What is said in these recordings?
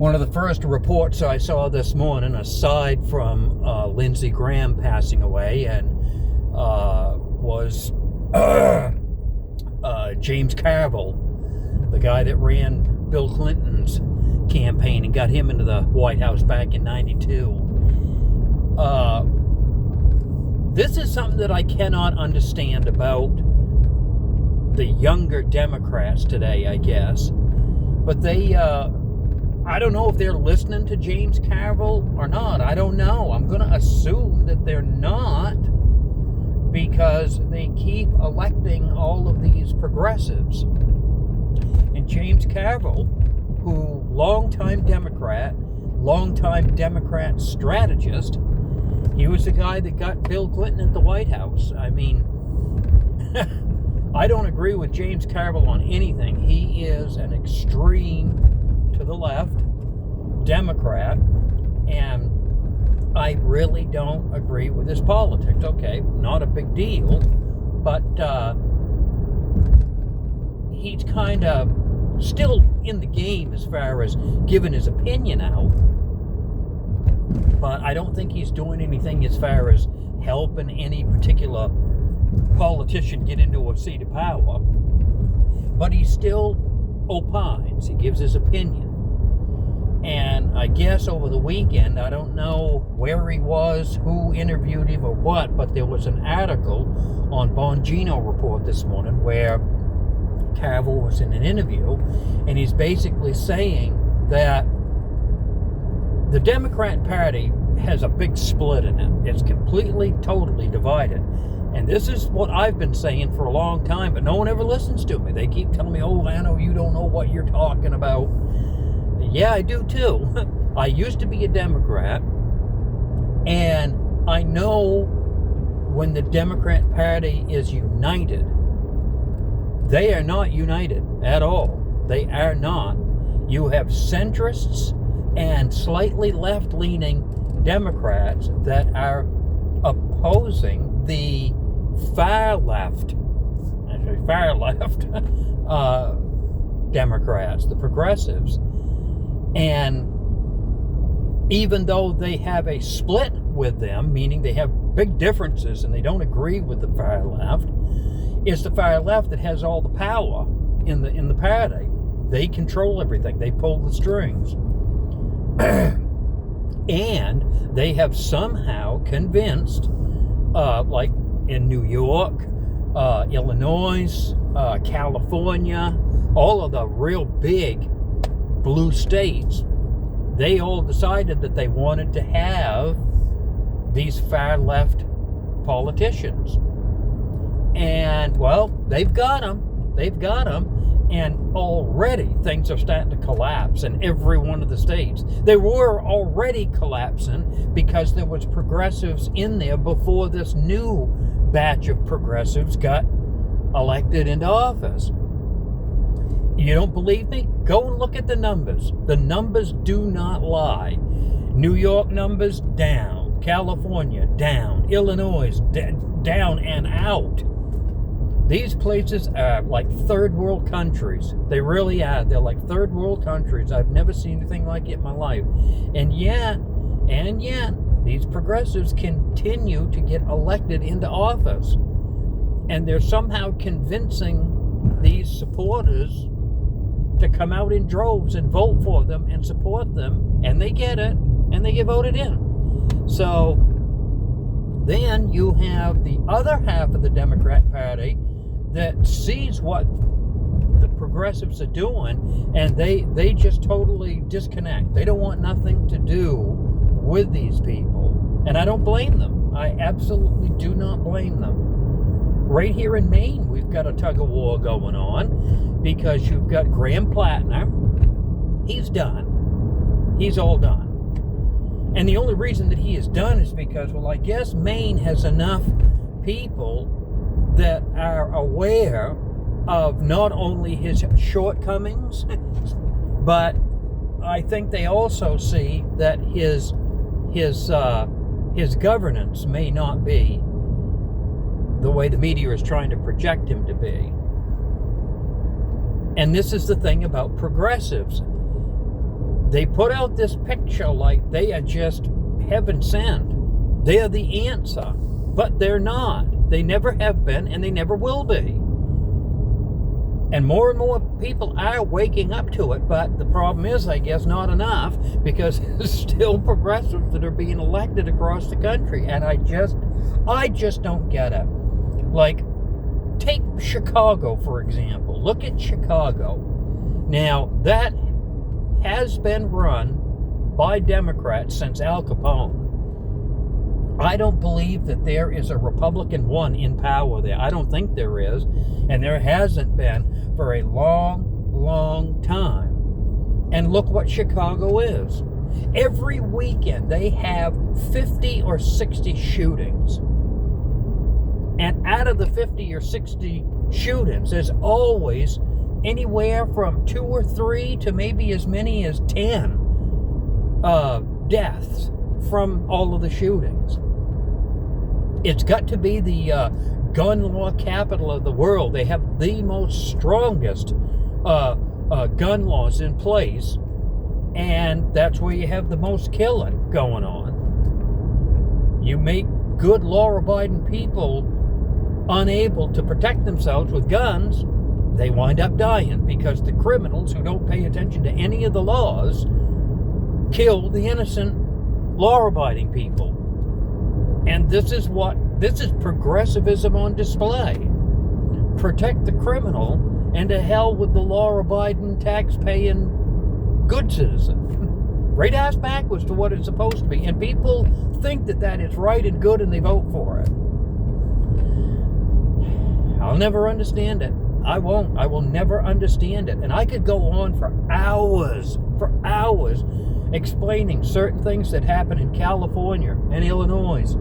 One of the first reports I saw this morning, aside from Lindsey Graham passing away, and was James Carville, the guy that ran Bill Clinton's campaign and got him into the White House back in '92. This is something that I cannot understand about the younger Democrats today, I guess. But they, I don't know if they're listening to James Carville or not. I don't know. I'm going to assume that they're not, because they keep electing all of these progressives. And James Carville, who longtime Democrat strategist, he was the guy that got Bill Clinton at the White House. I mean, I don't agree with James Carville on anything. He is an extreme to the left Democrat, and I really don't agree with his politics. Okay, not a big deal, but he's kind of still in the game as far as giving his opinion out. But I don't think he's doing anything as far as helping any particular politician get into a seat of power. But he still opines. He gives his opinion. And I guess over the weekend, I don't know where he was, who interviewed him or what, but there was an article on Bongino Report this morning where Carville was in an interview, and he's basically saying that the Democrat Party has a big split in it. It's completely, totally divided. And this is what I've been saying for a long time, but no one ever listens to me. They keep telling me, oh, Lano, you don't know what you're talking about. Yeah, I do too. I used to be a Democrat, and I know when the Democrat Party is united. They are not united at all. They are not. You have centrists and slightly left-leaning Democrats that are opposing the far left Democrats, the progressives. And even though they have a split with them, meaning they have big differences and they don't agree with the far left, it's the far left that has all the power in the party. They control everything. They pull the strings. And they have somehow convinced, like in New York, Illinois, California, all of the real big blue states, they all decided that they wanted to have these far left politicians. And, well, they've got them. And already things are starting to collapse in every one of the states. They were already collapsing because there was progressives in there before this new batch of progressives got elected into office. You don't believe me? Go and look at the numbers. The numbers do not lie. New York numbers down. California down. Illinois down and out. These places are like third world countries. They really are. They're like third world countries. I've never seen anything like it in my life. And yet, these progressives continue to get elected into office. And they're somehow convincing these supporters to come out in droves and vote for them and support them. And they get it. And they get voted in. So then you have the other half of the Democrat Party that sees what the progressives are doing, and they just totally disconnect. They don't want nothing to do with these people. And I don't blame them. I absolutely do not blame them. Right here in Maine, we've got a tug of war going on because you've got Graham Plattner. He's done. He's all done. And the only reason that he is done is because, well, I guess Maine has enough people that are aware of not only his shortcomings, but I think they also see that his governance may not be the way the media is trying to project him to be. And this is the thing about progressives. they put out this picture like they are just heaven sent. They are the answer. But they're not. They never have been, and they never will be. And more people are waking up to it, but the problem is, I guess, not enough, because there's still progressives that are being elected across the country, and I just don't get it. Like, take Chicago, for example. Look at Chicago. Now, that has been run by Democrats since Al Capone. I don't believe that there is a Republican one in power there. I don't think there is, and there hasn't been for a long time. And look what Chicago is. Every weekend they have 50 or 60 shootings. And out of the 50 or 60 shootings, there's always anywhere from 2 or 3 to maybe as many as 10 deaths from all of the shootings. It's got to be the gun law capital of the world. They have the most strongest gun laws in place, and that's where you have the most killing going on. You make good law-abiding people unable to protect themselves with guns, they wind up dying, because the criminals who don't pay attention to any of the laws kill the innocent law-abiding people. And this is progressivism on display. Protect the criminal, and to hell with the law-abiding, tax-paying good citizen. Right ass backwards to what it's supposed to be. And people think that is right and good, and they vote for it. I'll never understand it. I won't. I will never understand it. And I could go on for hours, explaining certain things that happen in California and Illinois.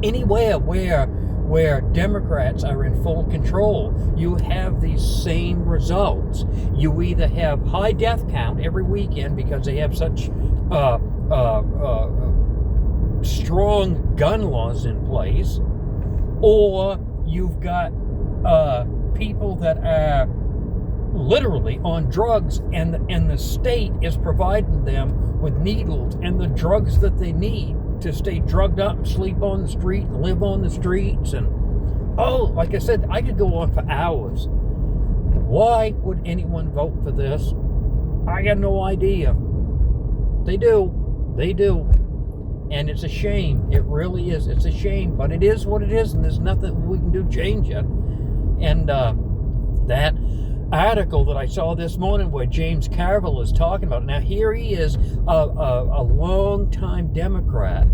Anywhere where Democrats are in full control, you have these same results. You either have high death count every weekend because they have such strong gun laws in place, or you've got people that are literally on drugs, and the state is providing them with needles and the drugs that they need to stay drugged up and sleep on the street and live on the streets. And like I said, I could go on for hours. Why would anyone vote for this? I got no idea. They do. And it's a shame. It really is. It's a shame, but it is what it is, and there's nothing we can do to change it. And that article that I saw this morning where James Carville is talking about it. Now, here he is, a long-time Democrat,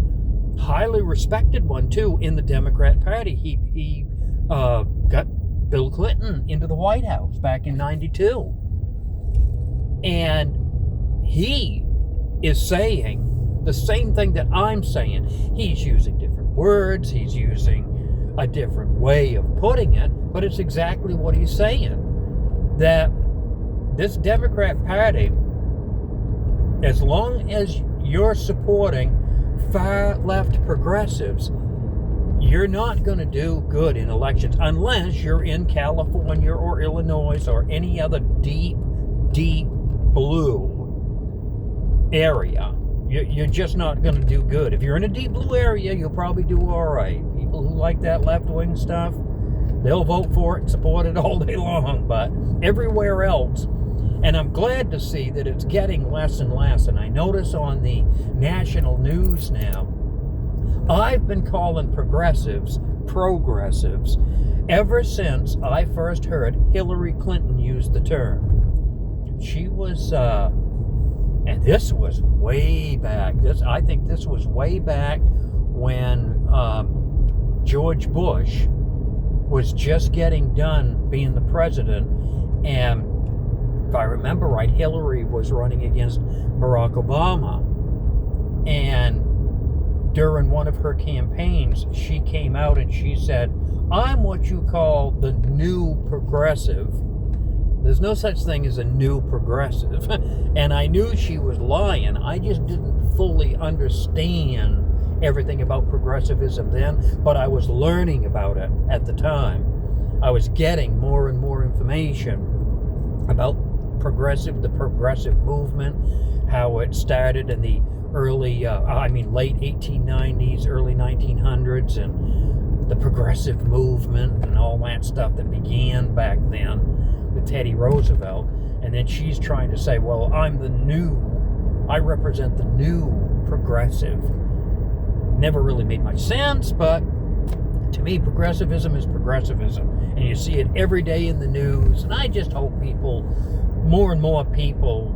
highly respected one, too, in the Democrat Party. He got Bill Clinton into the White House back in 92. And he is saying the same thing that I'm saying. He's using different words. He's using a different way of putting it, but it's exactly what he's saying. That this Democrat Party, as long as you're supporting far-left progressives, you're not going to do good in elections unless you're in California or Illinois or any other deep blue area. You're just not going to do good. If you're in a deep blue area, you'll probably do all right. People who like that left-wing stuff, they'll vote for it and support it all day long. But everywhere else, and I'm glad to see that it's getting less and less. And I notice on the national news now, I've been calling progressives ever since I first heard Hillary Clinton use the term. She was, and this was way back. I think this was way back when George Bush was just getting done being the president, and if I remember right, Hillary was running against Barack Obama, and during one of her campaigns, she came out and she said, "I'm what you call the new progressive." There's no such thing as a new progressive. And I knew she was lying. I just didn't fully understand everything about progressivism then, but I was learning about it at the time. I was getting more and more information about the progressive movement, how it started in the late 1890s, early 1900s, and the progressive movement and all that stuff that began back then with Teddy Roosevelt. And then she's trying to say, well, I represent the new progressive. Never really made much sense, but to me, progressivism is progressivism. And you see it every day in the news. And I just hope more and more people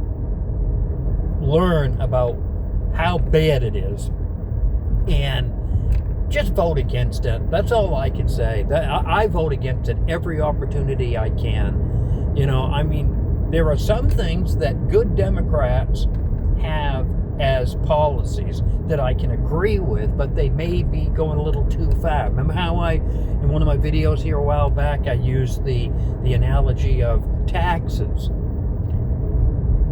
learn about how bad it is and just vote against it. That's all I can say. I vote against it every opportunity I can. There are some things that good Democrats have as policies that I can agree with, but they may be going a little too far. Remember how in one of my videos here a while back, I used the analogy of taxes.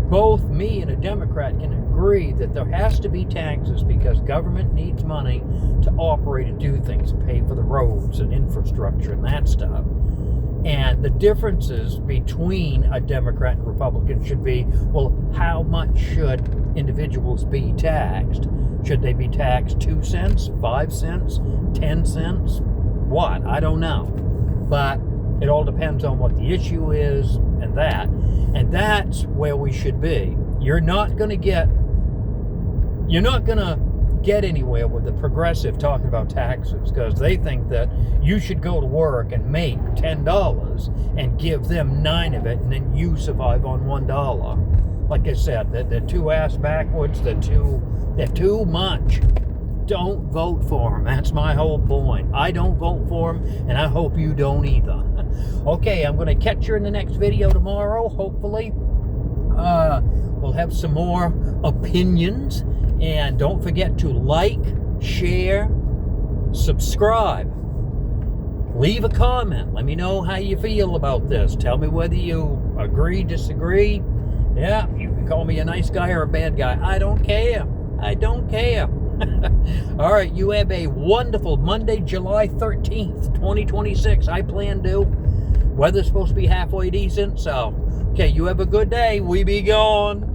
Both me and a Democrat can agree that there has to be taxes because government needs money to operate and do things, pay for the roads and infrastructure and that stuff. And the differences between a Democrat and Republican should be, well, how much should individuals be taxed? Should they be taxed 2 cents, 5 cents, 10 cents? What? I don't know. But it all depends on what the issue is and that. And that's where we should be. You're not going to get anywhere with the progressive talking about taxes because they think that you should go to work and make $10 and give them 9 of it and then you survive on $1. Like I said, they're too ass backwards. They're too much. Don't vote for them. That's my whole point. I don't vote for them, and I hope you don't either. Okay, I'm going to catch you in the next video tomorrow, hopefully. We'll have some more opinions. And don't forget to like, share, subscribe. Leave a comment. Let me know how you feel about this. Tell me whether you agree, disagree. Yeah, you can call me a nice guy or a bad guy. I don't care. I don't care. All right, you have a wonderful Monday, July 13th, 2026. I plan to. Weather's supposed to be halfway decent, so, okay, you have a good day. We be gone.